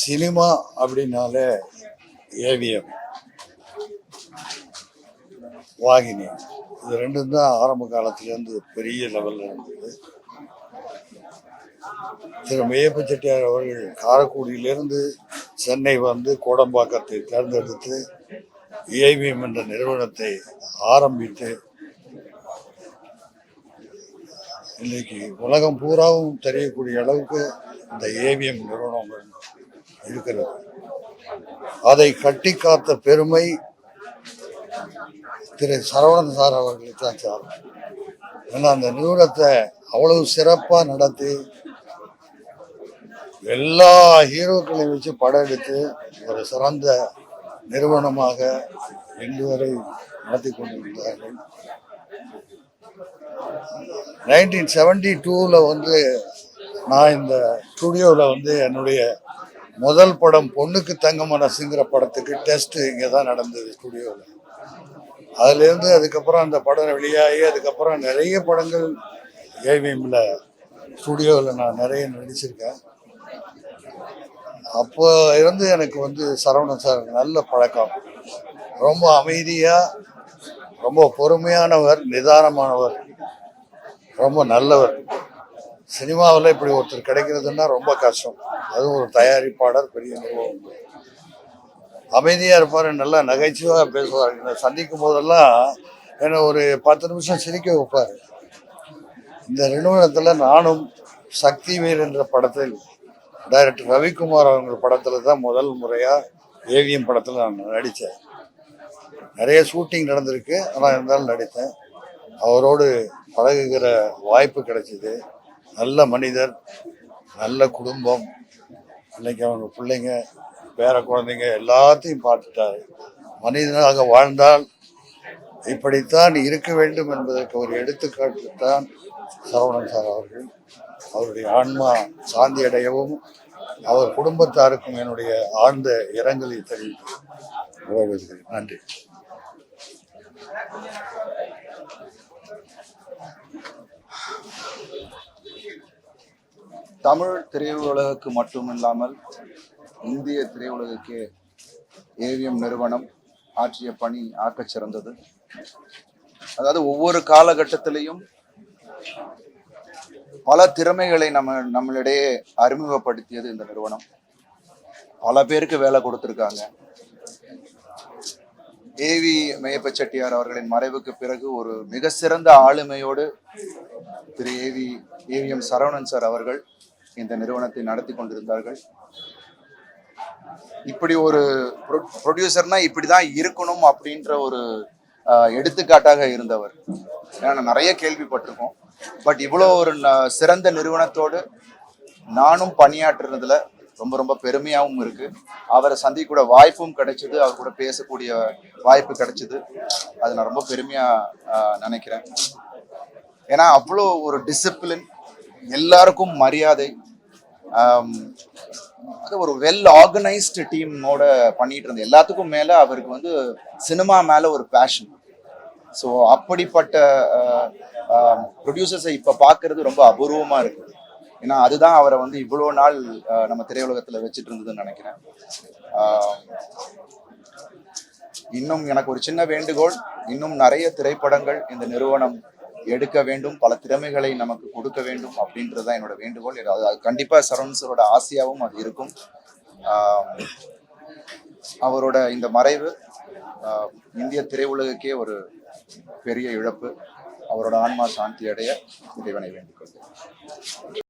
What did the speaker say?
Cinema அப்படின்னாலே AVM, Vahini, இது ரெண்டும் தான் ஆரம்ப காலத்துலேருந்து பெரிய லெவலில் இருந்தது. திரு மெய்யப்ப செட்டியார் அவர்கள் காரைக்குடியிலிருந்து சென்னை வந்து கோடம்பாக்கத்தை தேர்ந்தெடுத்து ஏவிஎம் என்ற நிறுவனத்தை ஆரம்பித்து இன்னைக்கு உலகம் பூராவும் தெரியக்கூடிய அளவுக்கு இந்த ஏவிஎம் நிறுவனம் இருக்கிறது. அதை கட்டி காத்த பெருமை திரு சரவணன் சார் அவர்களுக்கு தான் சாரும். ஏன்னா அந்த நிறுவனத்தை அவ்வளவு சிறப்பாக நடத்தி எல்லா ஹீரோக்களையும் வச்சு படம் எடுத்து ஒரு சிறந்த நிறுவனமாக இன்று வரை நடத்தி கொண்டிருந்தார்கள். 1972 வந்து நான் இந்த ஸ்டுடியோவில் வந்து என்னுடைய முதல் படம் பொண்ணுக்கு தங்க மனசுங்கிற படத்துக்கு டெஸ்ட் இங்கே தான் நடந்தது ஸ்டுடியோவில். அதுலேருந்து அதுக்கப்புறம் அந்த படம் வெளியாகி அதுக்கப்புறம் நிறைய படங்கள் ஏவிஎம்ல ஸ்டுடியோவில் நான் நிறைய நடிச்சிருக்கேன். அப்போ இருந்து எனக்கு வந்து சரவணன் சார் நல்ல பழக்கம். ரொம்ப அமைதியாக, ரொம்ப பொறுமையானவர், நிதானமானவர், ரொம்ப நல்லவர். சினிமாவில் இப்படி ஒருத்தர் கிடைக்கிறதுன்னா ரொம்ப கஷ்டம். அதுவும் ஒரு தயாரிப்பாளர், பெரிய நிறுவனம். அமைதியாக இருப்பார், நல்லா நகைச்சுவாக பேசுவார். என்னை சந்திக்கும் போதெல்லாம் என்னை ஒரு 10 நிமிஷம் சிரிக்க வைப்பார். இந்த நிறுவனத்தில் நானும் சக்தி வேல் என்ற படத்தில் டைரக்டர் ரவிக்குமார் அவங்க படத்தில் தான் முதல் முறையாக ஏவிஎம் படத்தில் நான் நடித்தேன். நிறைய ஷூட்டிங் நடந்திருக்கு, ஆனால் இருந்தாலும் நடித்தேன். அவரோடு பழகுகிற வாய்ப்பு கிடைச்சிது. நல்ல மனிதர், நல்ல குடும்பம். இன்னைக்கு அவங்க பிள்ளைங்க, பேர குழந்தைங்க எல்லாத்தையும் பார்த்துட்டாரு. மனிதனாக வாழ்ந்தால் இப்படித்தான் இருக்க வேண்டும் என்பதற்கு ஒரு எடுத்துக்காட்டு தான் சரவணன் சார் அவர்கள். அவருடைய ஆன்மா சாந்தி அடையவும் அவர் குடும்பத்தாருக்கும் என்னுடைய ஆழ்ந்த இரங்கலை தெரிவித்து நன்றி. தமிழ் திரையுலகுக்கு மட்டுமில்லாமல் இந்திய திரையுலகுக்கே ஏவிஎம் நிறுவனம் ஆற்றிய பணி ஆக்கச் சிறந்தது. அதாவது ஒவ்வொரு காலகட்டத்திலையும் பல திறமைகளை நம்மளிடையே அறிமுகப்படுத்தியது இந்த நிறுவனம். பல பேருக்கு வேலை கொடுத்துருக்காங்க. ஏவி மெய்யப்ப செட்டியார் அவர்களின் மறைவுக்கு பிறகு ஒரு மிக சிறந்த ஆளுமையோடு திரு ஏவிஎம் சரவணன் சார் அவர்கள் இந்த நிறுவனத்தை நடத்தி கொண்டிருந்தார்கள். இப்படி ஒரு ப்ரொடியூசர்னா இப்படிதான் இருக்கணும் அப்படின்ற ஒரு எடுத்துக்காட்டாக இருந்தவர். ஏன்னா நிறைய கேள்விப்பட்டிருக்கோம். பட் இவ்வளோ ஒரு சிறந்த நிறுவனத்தோடு நானும் பணியாற்றுறதுல ரொம்ப ரொம்ப பெருமையாகவும் இருக்கு. அவரை சந்திக்கூட வாய்ப்பும் கிடைச்சது, அவர் கூட பேசக்கூடிய வாய்ப்பு கிடைச்சது. அது நான் ரொம்ப பெருமையா நினைக்கிறேன். ஏன்னா அவ்வளோ ஒரு டிசிப்ளின், எல்லாருக்கும் மரியாதை, அது ஒரு வெல் ஆர்கனைஸ்டு டீமோட பண்ணிட்டு இருந்த. எல்லாத்துக்கும் மேல அவருக்கு வந்து சினிமா மேல ஒரு பேஷன். ஸோ அப்படிப்பட்ட ப்ரொடியூசர்ஸை இப்போ பார்க்கறது ரொம்ப அபூர்வமாக இருக்குது. ஏன்னா அதுதான் அவரை வந்து இவ்வளோ நாள் நம்ம திரையுலகத்தில் வச்சுட்டு இருந்ததுன்னு நினைக்கிறேன். இன்னும் எனக்கு ஒரு சின்ன வேண்டுகோள், இன்னும் நிறைய திரைப்படங்கள் இந்த நிறுவனம் எடுக்க வேண்டும், பல திறமைகளை நமக்கு கொடுக்க வேண்டும் அப்படின்றதுதான் என்னோட வேண்டுகோள். அது கண்டிப்பாக சரவணன் சாரோட ஆசையாகவும் அது இருக்கும். அவரோட இந்த மறைவு இந்திய திரையுலகுக்கே ஒரு பெரிய இழப்பு. அவரோட ஆன்மா சாந்தி அடைய இறைவனை வேண்டிக் கொள்கிறேன்.